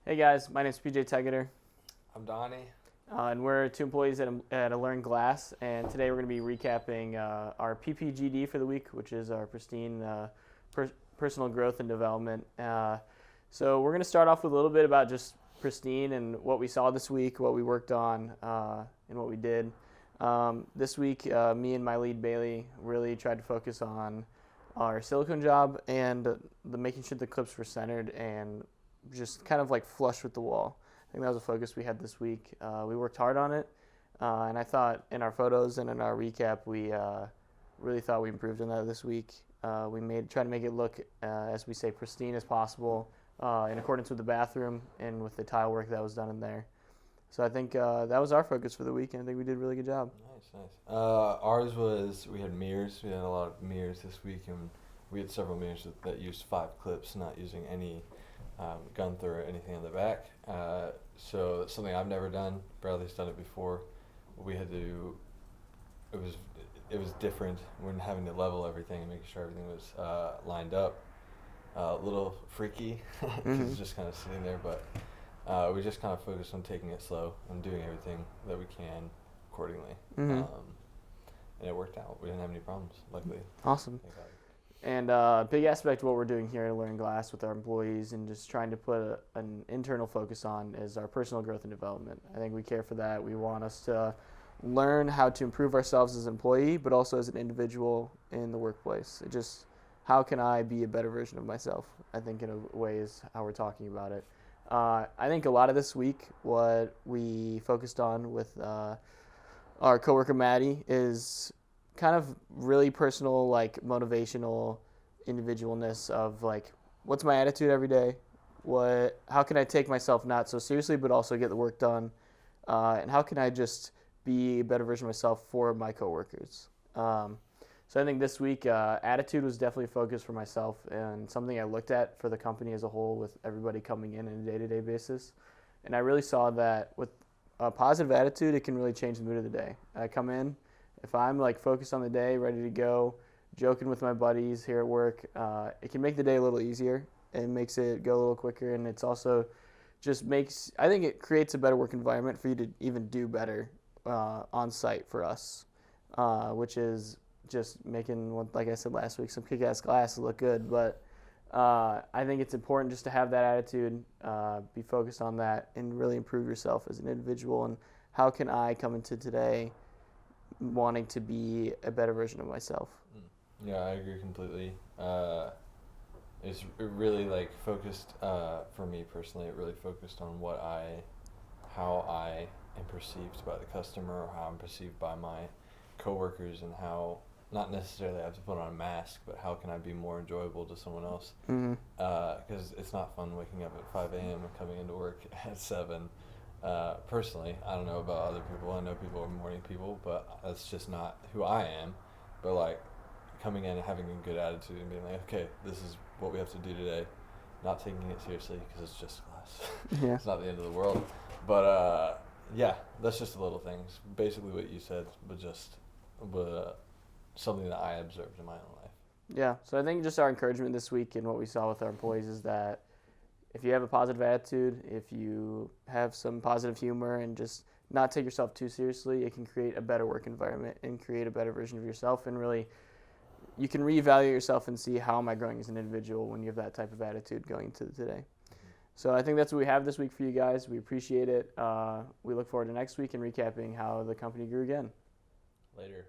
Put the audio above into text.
Hey guys, my name is PJ Tegeter, I'm Donny. and we're two employees at a Learn Glass. And today we're going to be recapping our PPGD for the week, which is our pristine personal growth and development. So we're going to start off with a little bit about just pristine and what we saw this week, what we worked on, and what we did. This week, me and my lead Bailey really tried to focus on our silicone job and the making sure the clips were centered and just kind of like flush with the wall. I think that was a focus we had this week. We worked hard on it, and I thought in our photos and in our recap, we really thought we improved on that this week. We tried to make it look, as we say, pristine as possible, in accordance with the bathroom and with the tile work that was done in there. So I think that was our focus for the week, and I think we did a really good job. Nice. Ours was, we had mirrors. We had a lot of mirrors this week, and we had several mirrors that used 5 clips, not using any gun through or anything on the back. So it's something I've never done. Bradley's done it before. We had to. It was different when having to level everything and making sure everything was lined up. A little freaky because it's just kind of sitting there, but we just kind of focused on taking it slow and doing everything that we can accordingly. And it worked out. We didn't have any problems, luckily. Awesome. And a big aspect of what we're doing here at Learn Glass with our employees and just trying to put an internal focus on is our personal growth and development. I think we care for that. We want us to learn how to improve ourselves as an employee, but also as an individual in the workplace. How can I be a better version of myself? I think in a way is how we're talking about it. I think a lot of this week, what we focused on with our coworker Maddie is kind of really personal, like motivational individualness of like, what's my attitude every day? How can I take myself not so seriously, but also get the work done? And how can I just be a better version of myself for my coworkers? So I think this week, attitude was definitely a focus for myself and something I looked at for the company as a whole with everybody coming in on a day-to-day basis. And I really saw that with a positive attitude, it can really change the mood of the day. I come in, if I'm like focused on the day, ready to go, joking with my buddies here at work, it can make the day a little easier. It makes it go a little quicker, and it's also I think it creates a better work environment for you to even do better on site for us, which is just making, like I said last week, some kick-ass glasses look good. But I think it's important just to have that attitude, be focused on that, and really improve yourself as an individual. And how can I come into today wanting to be a better version of myself? Yeah, I agree completely. It really like focused for me personally. It really focused on how I am perceived by the customer, or how I'm perceived by my coworkers, and how not necessarily I have to put on a mask, but how can I be more enjoyable to someone else? Because it's not fun waking up at 5 a.m. and coming into work at 7. Personally, I don't know about other people. I know people are morning people, but that's just not who I am. But like coming in and having a good attitude and being like, okay, this is what we have to do today, not taking it seriously because it's just class. Yeah. It's not the end of the world. But yeah, that's just the little things. Basically what you said, but just something that I observed in my own life. Yeah. So I think just our encouragement this week and what we saw with our employees is that if you have a positive attitude, if you have some positive humor and just not take yourself too seriously, it can create a better work environment and create a better version of yourself. And really, you can reevaluate yourself and see, how am I growing as an individual when you have that type of attitude going into today. So I think that's what we have this week for you guys. We appreciate it. We look forward to next week and recapping how the company grew again. Later.